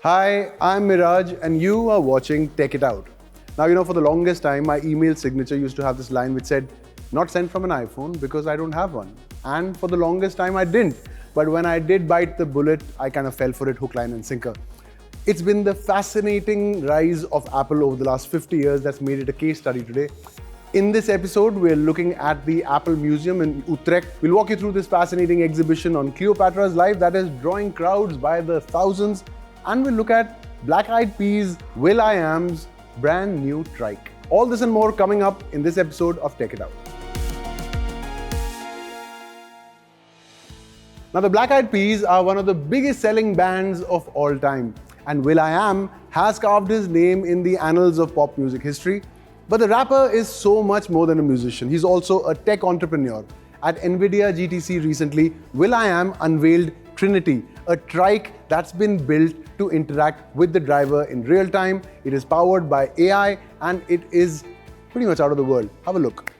Hi, I'm Miraj and you are watching Take It Out. Now, for the longest time, my email signature used to have this line which said, not sent from an iPhone because I don't have one. And for the longest time, I didn't. But when I did bite the bullet, I kind of fell for it hook, line and sinker. It's been the fascinating rise of Apple over the last 50 years that's made it a case study today. In this episode, we're looking at the Apple Museum in Utrecht. We'll walk you through this fascinating exhibition on Cleopatra's life that is drawing crowds by the thousands. And we'll look at Black-Eyed Peas' Will.i.am's brand new trike. All this and more coming up in this episode of Take It Out. Now, the Black-Eyed Peas are one of the biggest selling bands of all time. And Will.i.am has carved his name in the annals of pop music history. But the rapper is so much more than a musician. He's also a tech entrepreneur. At NVIDIA GTC recently, Will.i.am unveiled Trinity, a trike that's been built to interact with the driver in real time. It is powered by AI and it is pretty much out of the world. Have a look.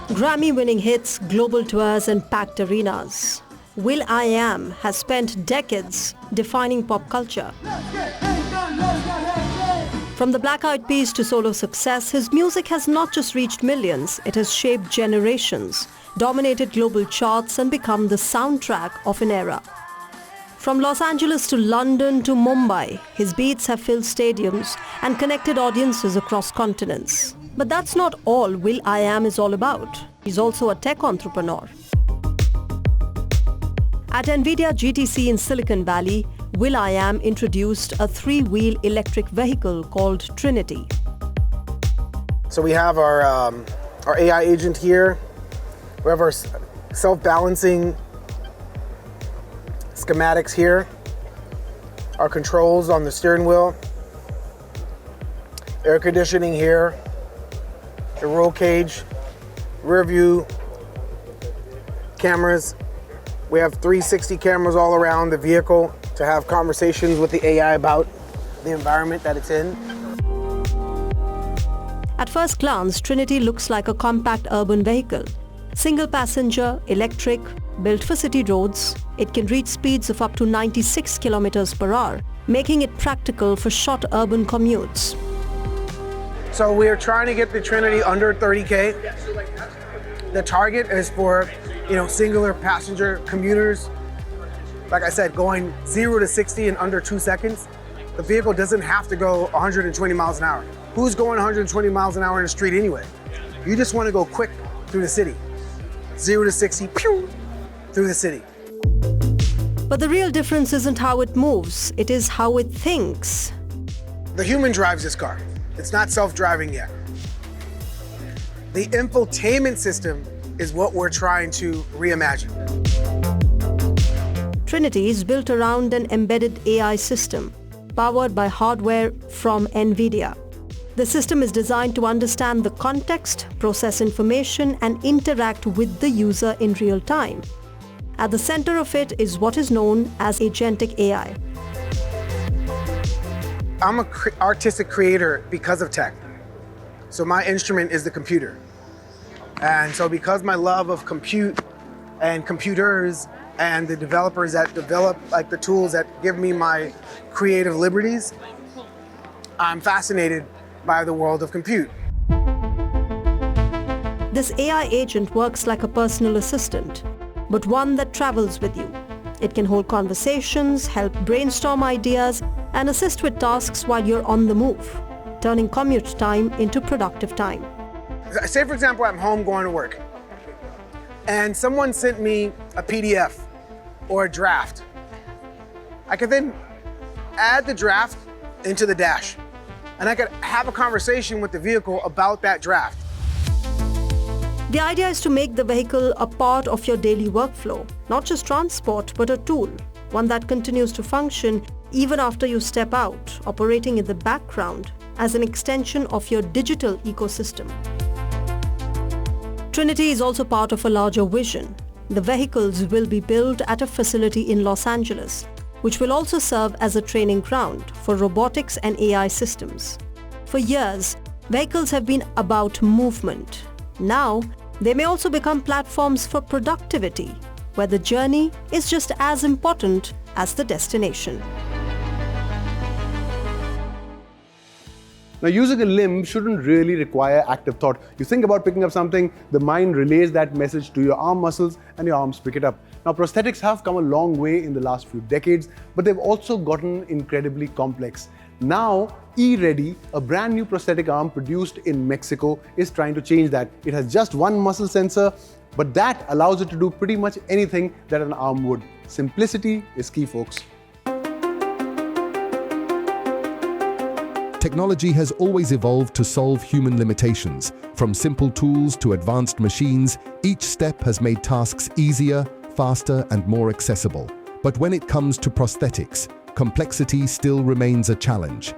Grammy-winning hits, global tours and packed arenas. Will.i.am has spent decades defining pop culture. From the Black-Eyed Peas to solo success, his music has not just reached millions, it has shaped generations, dominated global charts and become the soundtrack of an era. From Los Angeles to London to Mumbai, his beats have filled stadiums and connected audiences across continents. But that's not all Will.i.am is all about. He's also a tech entrepreneur. At NVIDIA GTC in Silicon Valley, Will.i.am introduced a three-wheel electric vehicle called Trinity. So we have our AI agent here. We have our self-balancing schematics here. Our controls on the steering wheel. Air conditioning here. The roll cage. Rear view cameras. We have 360 cameras all around the vehicle to have conversations with the AI about the environment that it's in. At first glance, Trinity looks like a compact urban vehicle. Single passenger, electric, built for city roads, it can reach speeds of up to 96 kilometers per hour, making it practical for short urban commutes. So we're trying to get the Trinity under 30K. The target is for singular passenger commuters. Like I said, going 0 to 60 in under 2 seconds. The vehicle doesn't have to go 120 miles an hour. Who's going 120 miles an hour in the street anyway? You just want to go quick through the city. 0 to 60, pew, through the city. But the real difference isn't how it moves, it is how it thinks. The human drives this car. It's not self-driving yet. The infotainment system is what we're trying to reimagine. Trinity is built around an embedded AI system, powered by hardware from NVIDIA. The system is designed to understand the context, process information, and interact with the user in real time. At the center of it is what is known as agentic AI. I'm an artistic creator because of tech. So my instrument is the computer. And so because my love of compute and computers and the developers that develop the tools that give me my creative liberties, I'm fascinated by the world of compute. This AI agent works like a personal assistant, but one that travels with you. It can hold conversations, help brainstorm ideas, and assist with tasks while you're on the move, turning commute time into productive time. Say, for example, I'm home going to work, and someone sent me a PDF or a draft. I could then add the draft into the dash, and I could have a conversation with the vehicle about that draft. The idea is to make the vehicle a part of your daily workflow, not just transport, but a tool, one that continues to function even after you step out, operating in the background as an extension of your digital ecosystem. Trinity is also part of a larger vision. The vehicles will be built at a facility in Los Angeles, which will also serve as a training ground for robotics and AI systems. For years, vehicles have been about movement. Now, they may also become platforms for productivity, where the journey is just as important as the destination. Now, using a limb shouldn't really require active thought. You think about picking up something, the mind relays that message to your arm muscles and your arms pick it up. Now, prosthetics have come a long way in the last few decades, but they've also gotten incredibly complex. Now, eReady, a brand new prosthetic arm produced in Mexico, is trying to change that. It has just one muscle sensor, but that allows it to do pretty much anything that an arm would. Simplicity is key, folks. Technology has always evolved to solve human limitations. From simple tools to advanced machines, each step has made tasks easier, faster, and more accessible. But when it comes to prosthetics, complexity still remains a challenge.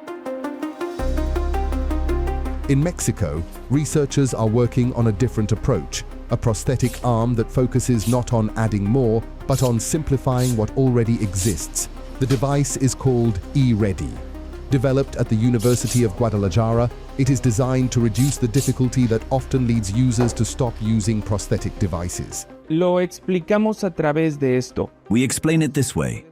In Mexico, researchers are working on a different approach, a prosthetic arm that focuses not on adding more, but on simplifying what already exists. The device is called eReady. Developed at the University of Guadalajara, it is designed to reduce the difficulty that often leads users to stop using prosthetic devices. Lo explicamos a través de esto. We explain it this way.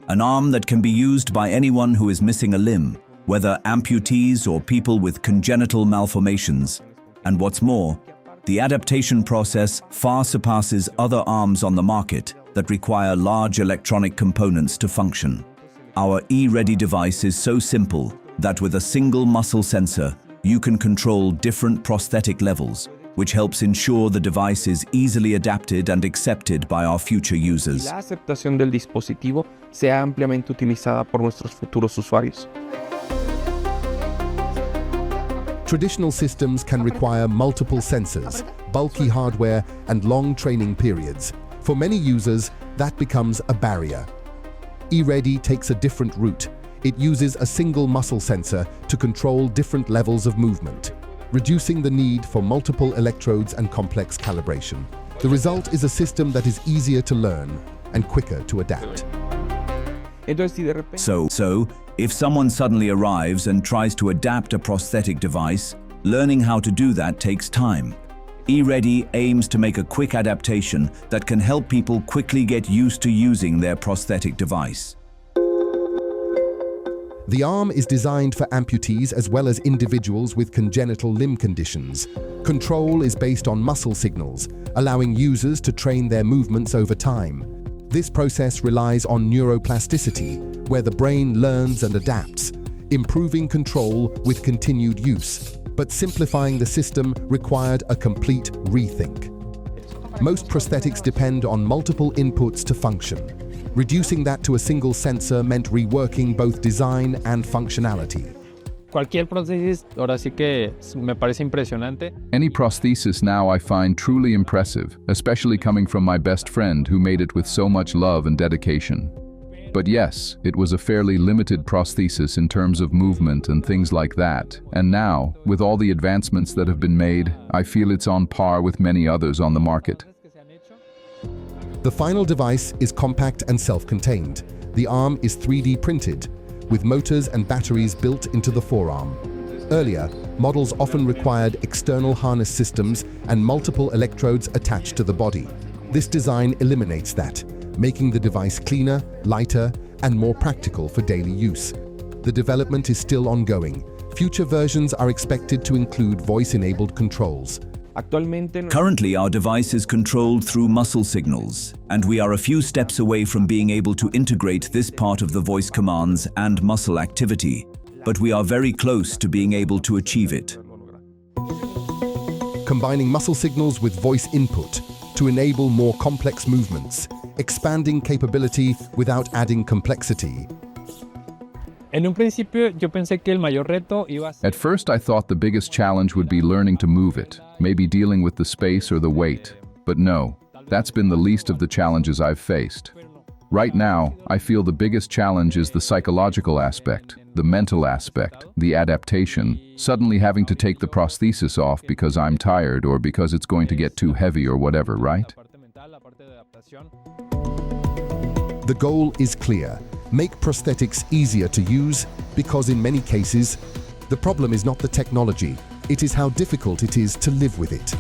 An arm that can be used by anyone who is missing a limb, whether amputees or people with congenital malformations. And what's more, the adaptation process far surpasses other arms on the market that require large electronic components to function. Our eReady device is so simple that with a single muscle sensor, you can control different prosthetic levels, which helps ensure the device is easily adapted and accepted by our future users. La aceptación del dispositivo sea ampliamente utilizada por nuestros futuros usuarios. Traditional systems can require multiple sensors, bulky hardware, and long training periods. For many users, that becomes a barrier. eReady takes a different route. It uses a single muscle sensor to control different levels of movement, reducing the need for multiple electrodes and complex calibration. The result is a system that is easier to learn and quicker to adapt. So, if someone suddenly arrives and tries to adapt a prosthetic device, learning how to do that takes time. eReady aims to make a quick adaptation that can help people quickly get used to using their prosthetic device. The arm is designed for amputees as well as individuals with congenital limb conditions. Control is based on muscle signals, allowing users to train their movements over time. This process relies on neuroplasticity, where the brain learns and adapts, improving control with continued use. But simplifying the system required a complete rethink. Most prosthetics depend on multiple inputs to function. Reducing that to a single sensor meant reworking both design and functionality. Cualquier prótesis, ahora sí que me parece impresionante. Any prosthesis now I find truly impressive, especially coming from my best friend who made it with so much love and dedication. But yes, it was a fairly limited prosthesis in terms of movement and things like that. And now, with all the advancements that have been made, I feel it's on par with many others on the market. The final device is compact and self-contained. The arm is 3D printed, with motors and batteries built into the forearm. Earlier, models often required external harness systems and multiple electrodes attached to the body. This design eliminates that, making the device cleaner, lighter, and more practical for daily use. The development is still ongoing. Future versions are expected to include voice-enabled controls. Currently, our device is controlled through muscle signals, and we are a few steps away from being able to integrate this part of the voice commands and muscle activity, but we are very close to being able to achieve it. Combining muscle signals with voice input to enable more complex movements, expanding capability without adding complexity. En un principio yo pensé que el mayor reto iba a ser... At first I thought the biggest challenge would be learning to move it, maybe dealing with the space or the weight. But no, that's been the least of the challenges I've faced. Right now, I feel the biggest challenge is the psychological aspect, the mental aspect, the adaptation, suddenly having to take the prosthesis off because I'm tired or because it's going to get too heavy or whatever, right? The goal is clear. Make prosthetics easier to use because in many cases, the problem is not the technology, it is how difficult it is to live with it.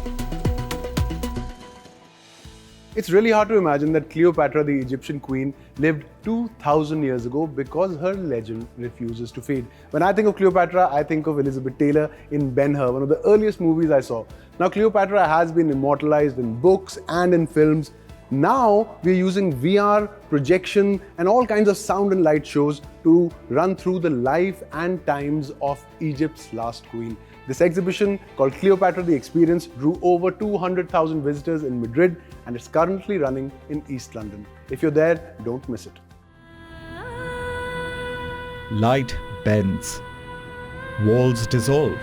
It's really hard to imagine that Cleopatra, the Egyptian queen, lived 2000 years ago because her legend refuses to fade. When I think of Cleopatra, I think of Elizabeth Taylor in Ben-Hur, one of the earliest movies I saw. Now, Cleopatra has been immortalized in books and in films. Now, we're using VR, projection, and all kinds of sound and light shows to run through the life and times of Egypt's last queen. This exhibition, called Cleopatra the Experience, drew over 200,000 visitors in Madrid, and it's currently running in East London. If you're there, don't miss it. Light bends, walls dissolve,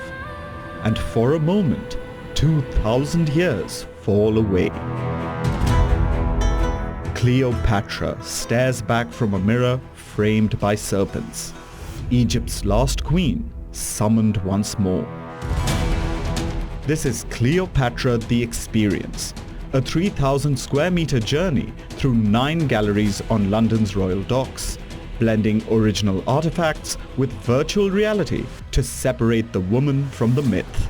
and for a moment, 2,000 years fall away. Cleopatra stares back from a mirror framed by serpents. Egypt's last queen, summoned once more. This is Cleopatra the Experience, a 3,000 square meter journey through 9 galleries on London's Royal Docks, blending original artifacts with virtual reality to separate the woman from the myth.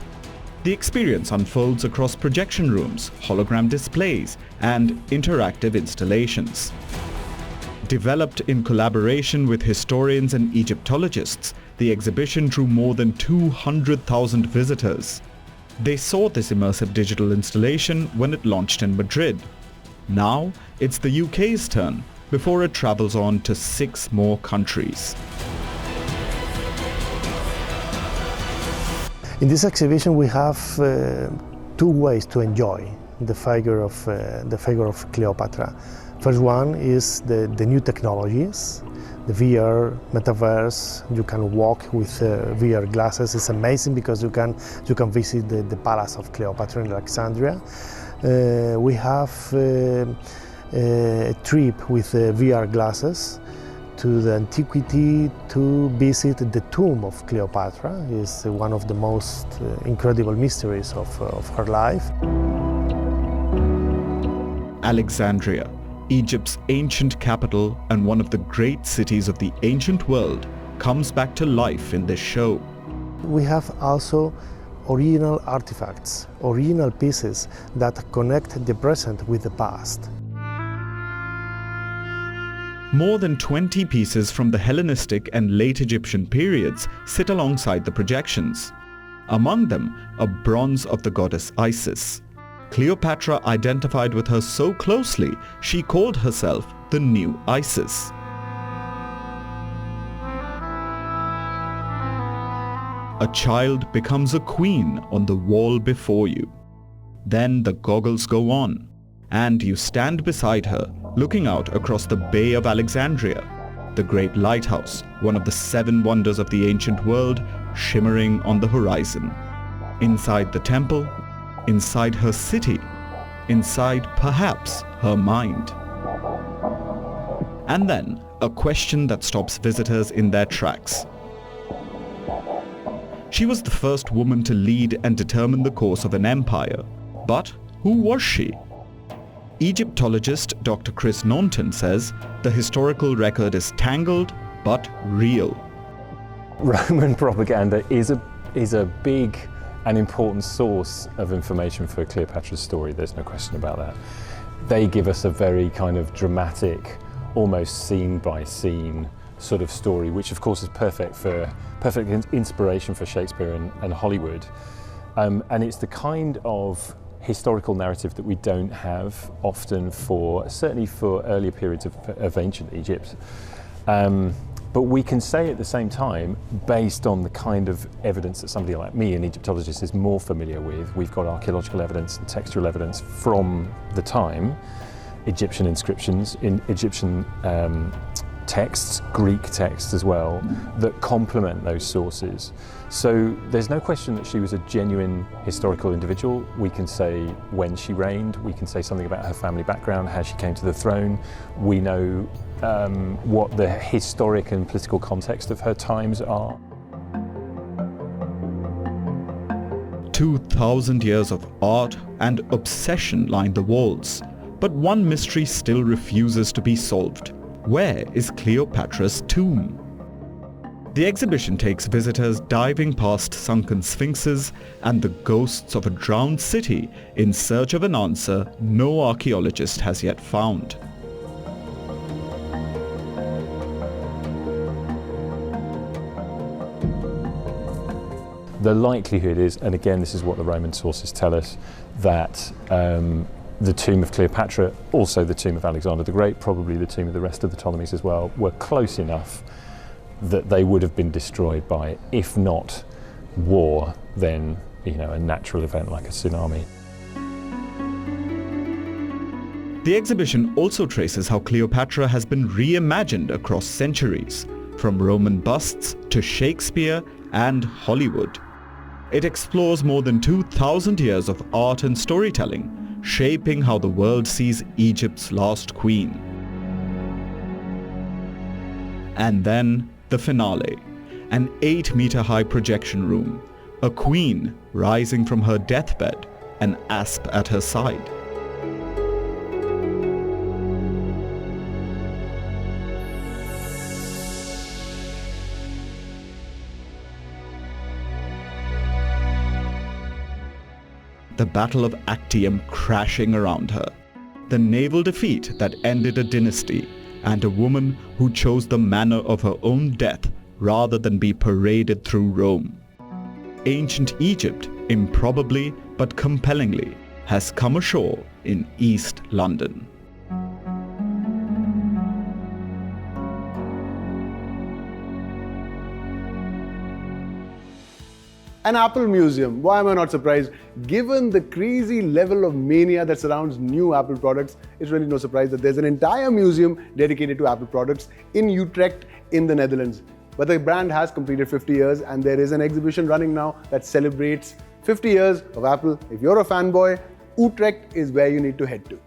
The experience unfolds across projection rooms, hologram displays, and interactive installations. Developed in collaboration with historians and Egyptologists, the exhibition drew more than 200,000 visitors. They saw this immersive digital installation when it launched in Madrid. Now, it's the UK's turn, before it travels on to 6 more countries. In this exhibition we have 2 ways to enjoy the figure of Cleopatra. First one is the new technologies, the VR, metaverse. You can walk with VR glasses. It's amazing because you can visit the palace of Cleopatra in Alexandria. We have a trip with VR glasses to the antiquity to visit the tomb of Cleopatra. It's one of the most incredible mysteries of her life. Alexandria, Egypt's ancient capital and one of the great cities of the ancient world, comes back to life in this show. We have also original artifacts, original pieces that connect the present with the past. More than 20 pieces from the Hellenistic and late Egyptian periods sit alongside the projections. Among them, a bronze of the goddess Isis. Cleopatra identified with her so closely, she called herself the new Isis. A child becomes a queen on the wall before you. Then the goggles go on, and you stand beside her, looking out across the Bay of Alexandria, the great lighthouse, one of the 7 wonders of the ancient world, shimmering on the horizon. Inside the temple, inside her city, inside perhaps her mind. And then, a question that stops visitors in their tracks. She was the first woman to lead and determine the course of an empire. But who was she? Egyptologist Dr. Chris Naunton says the historical record is tangled but real. Roman propaganda is a big and important source of information for Cleopatra's story, there's no question about that. They give us a very kind of dramatic, almost scene by scene sort of story, which of course is perfect inspiration for Shakespeare and Hollywood. And it's the kind of historical narrative that we don't have often certainly for earlier periods of ancient Egypt. But we can say at the same time, based on the kind of evidence that somebody like me, an Egyptologist, is more familiar with, we've got archaeological evidence and textual evidence from the time, Egyptian inscriptions, in Egyptian texts, Greek texts as well, that complement those sources. So there's no question that she was a genuine historical individual. We can say when she reigned, we can say something about her family background, how she came to the throne. We know what the historic and political context of her times are. 2,000 years of art and obsession line the walls, but one mystery still refuses to be solved. Where is Cleopatra's tomb? The exhibition takes visitors diving past sunken sphinxes and the ghosts of a drowned city in search of an answer no archaeologist has yet found. The likelihood is, and again this is what the Roman sources tell us, that the tomb of Cleopatra, also the tomb of Alexander the Great, probably the tomb of the rest of the Ptolemies as well, were close enough that they would have been destroyed by, if not war, then a natural event like a tsunami. The exhibition also traces how Cleopatra has been reimagined across centuries, from Roman busts to Shakespeare and Hollywood. It explores more than 2,000 years of art and storytelling, shaping how the world sees Egypt's last queen. And then the finale, an 8-meter-high projection room, a queen rising from her deathbed, an asp at her side. The Battle of Actium crashing around her, the naval defeat that ended a dynasty, and a woman who chose the manner of her own death rather than be paraded through Rome. Ancient Egypt, improbably but compellingly, has come ashore in East London. An Apple museum. Why am I not surprised? Given the crazy level of mania that surrounds new Apple products, it's really no surprise that there's an entire museum dedicated to Apple products in Utrecht in the Netherlands. But the brand has completed 50 years and there is an exhibition running now that celebrates 50 years of Apple. If you're a fanboy, Utrecht is where you need to head to.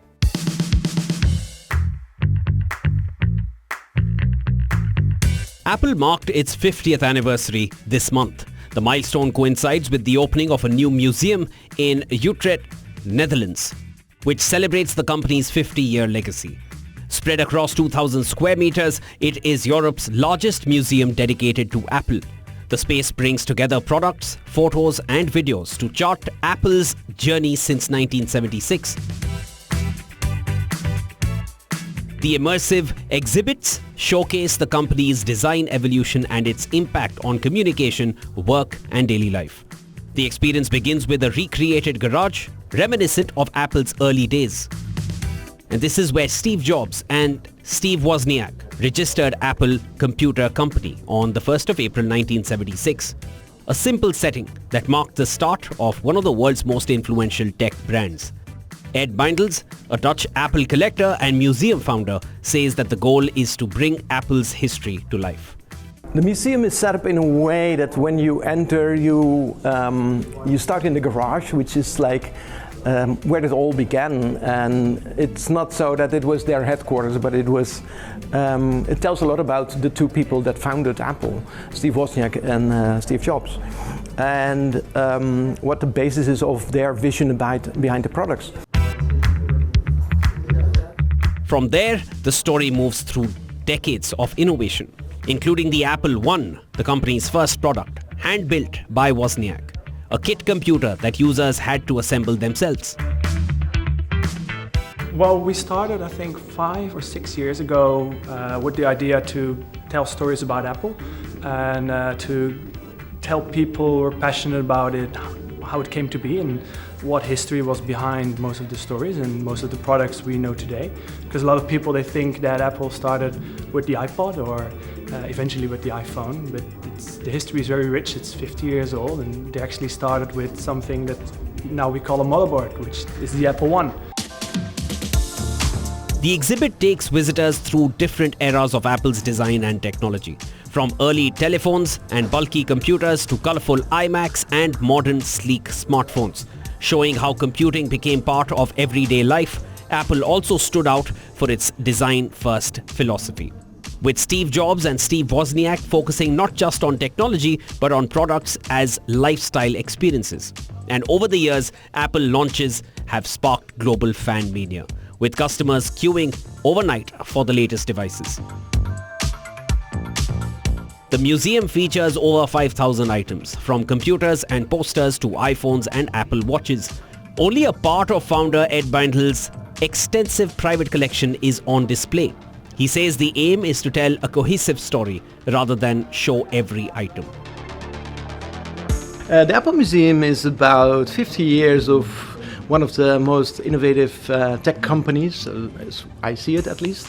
Apple marked its 50th anniversary this month. The milestone coincides with the opening of a new museum in Utrecht, Netherlands, which celebrates the company's 50-year legacy. Spread across 2,000 square meters, it is Europe's largest museum dedicated to Apple. The space brings together products, photos and videos to chart Apple's journey since 1976. The immersive exhibits showcase the company's design evolution and its impact on communication, work and daily life. The experience begins with a recreated garage reminiscent of Apple's early days. And this is where Steve Jobs and Steve Wozniak registered Apple Computer Company on the 1st of April 1976. A simple setting that marked the start of one of the world's most influential tech brands. Ed Bindels, a Dutch Apple collector and museum founder, says that the goal is to bring Apple's history to life. The museum is set up in a way that when you enter, you start in the garage, which is like where it all began. And it's not so that it was their headquarters, but it was. It tells a lot about the two people that founded Apple, Steve Wozniak and Steve Jobs, and what the basis is of their vision behind the products. From there, the story moves through decades of innovation, including the Apple I, the company's first product, hand-built by Wozniak, a kit computer that users had to assemble themselves. Well, we started, I think, 5 or 6 years ago with the idea to tell stories about Apple and to tell people who are passionate about it how it came to be and what history was behind most of the stories and most of the products we know today. Because a lot of people, they think that Apple started with the iPod or eventually with the iPhone, but the history is very rich. It's 50 years old and they actually started with something that now we call a motherboard, which is the Apple I. The exhibit takes visitors through different eras of Apple's design and technology, from early telephones and bulky computers to colorful iMacs and modern sleek smartphones. Showing how computing became part of everyday life, Apple also stood out for its design-first philosophy. With Steve Jobs and Steve Wozniak focusing not just on technology, but on products as lifestyle experiences. And over the years, Apple launches have sparked global fan mania, with customers queuing overnight for the latest devices. The museum features over 5,000 items, from computers and posters to iPhones and Apple Watches. Only a part of founder Ed Bindel's extensive private collection is on display. He says the aim is to tell a cohesive story rather than show every item. The Apple Museum is about 50 years of one of the most innovative tech companies, as I see it at least.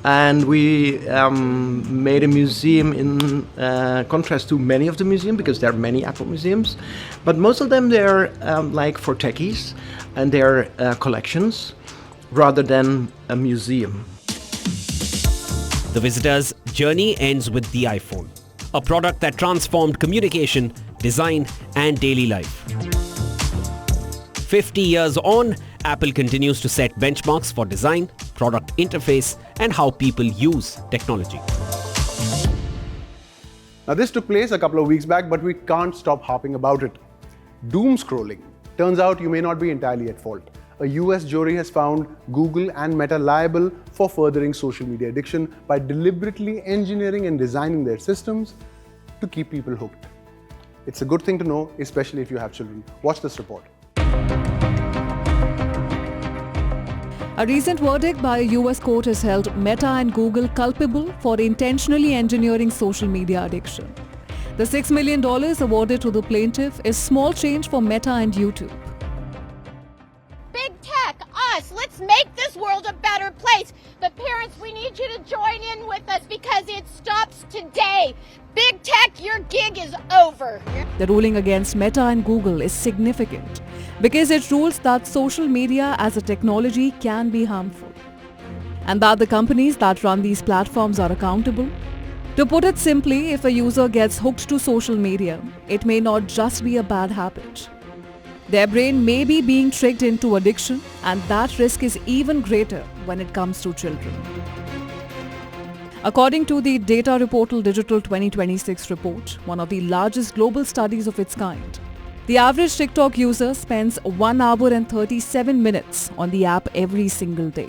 And we made a museum in contrast to many of the museums, because there are many Apple museums. But most of them, they're like for techies, and they're collections rather than a museum. The visitor's journey ends with the iPhone, a product that transformed communication, design, and daily life. 50 years on, Apple continues to set benchmarks for design, product interface, and how people use technology. Now, this took place a couple of weeks back, but we can't stop harping about it. Doom scrolling. Turns out you may not be entirely at fault. A US jury has found Google and Meta liable for furthering social media addiction by deliberately engineering and designing their systems to keep people hooked. It's a good thing to know, especially if you have children. Watch this report. A recent verdict by a US court has held Meta and Google culpable for intentionally engineering social media addiction. The $6 million awarded to the plaintiff is small change for Meta and YouTube. Big tech, us, let's make this world a better place. But parents, we need you to join in with us because it stops today. Big tech, your gig is over. The ruling against Meta and Google is significant because it rules that social media as a technology can be harmful, and that the companies that run these platforms are accountable. To put it simply, if a user gets hooked to social media, it may not just be a bad habit. Their brain may be being tricked into addiction, and that risk is even greater when it comes to children. According to the data portal Digital 2026 report, one of the largest global studies of its kind, the average TikTok user spends 1 hour and 37 minutes on the app every single day.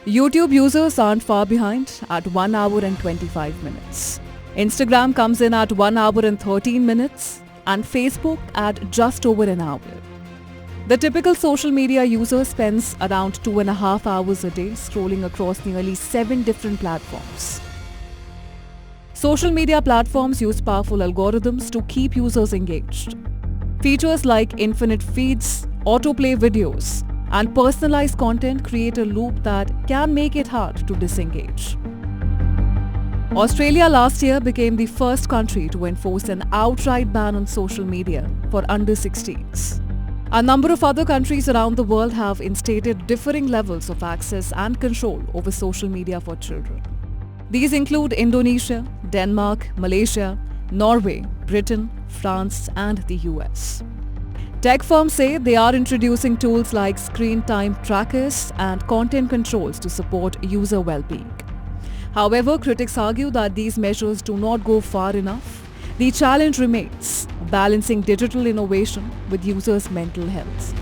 YouTube users aren't far behind at 1 hour and 25 minutes. Instagram comes in at 1 hour and 13 minutes, and Facebook at just over an hour. The typical social media user spends around 2.5 hours a day scrolling across nearly 7 different platforms. Social media platforms use powerful algorithms to keep users engaged. Features like infinite feeds, autoplay videos, and personalized content create a loop that can make it hard to disengage. Australia last year became the first country to enforce an outright ban on social media for under 16s. A number of other countries around the world have instated differing levels of access and control over social media for children. These include Indonesia, Denmark, Malaysia, Norway, Britain, France, and the US. Tech firms say they are introducing tools like screen time trackers and content controls to support user well-being. However, critics argue that these measures do not go far enough. The challenge remains balancing digital innovation with users' mental health.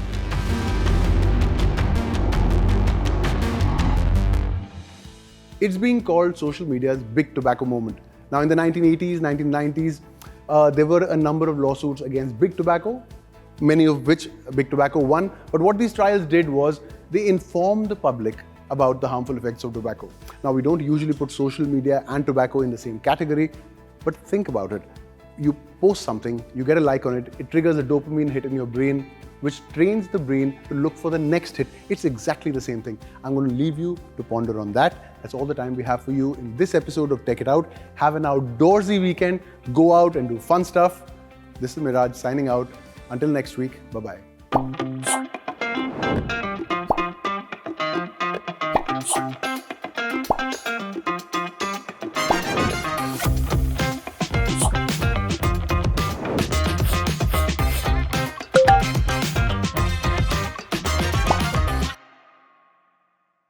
It's being called social media's big tobacco moment. Now, in the 1980s, 1990s, there were a number of lawsuits against big tobacco, many of which big tobacco won. But what these trials did was they informed the public about the harmful effects of tobacco. Now, we don't usually put social media and tobacco in the same category, but think about it. You post something, you get a like on it, it triggers a dopamine hit in your brain, which trains the brain to look for the next hit. It's exactly the same thing. I'm going to leave you to ponder on that. That's all the time we have for you in this episode of Tech It Out. Have an outdoorsy weekend, go out and do fun stuff. This is Miraj signing out. Until next week, bye-bye.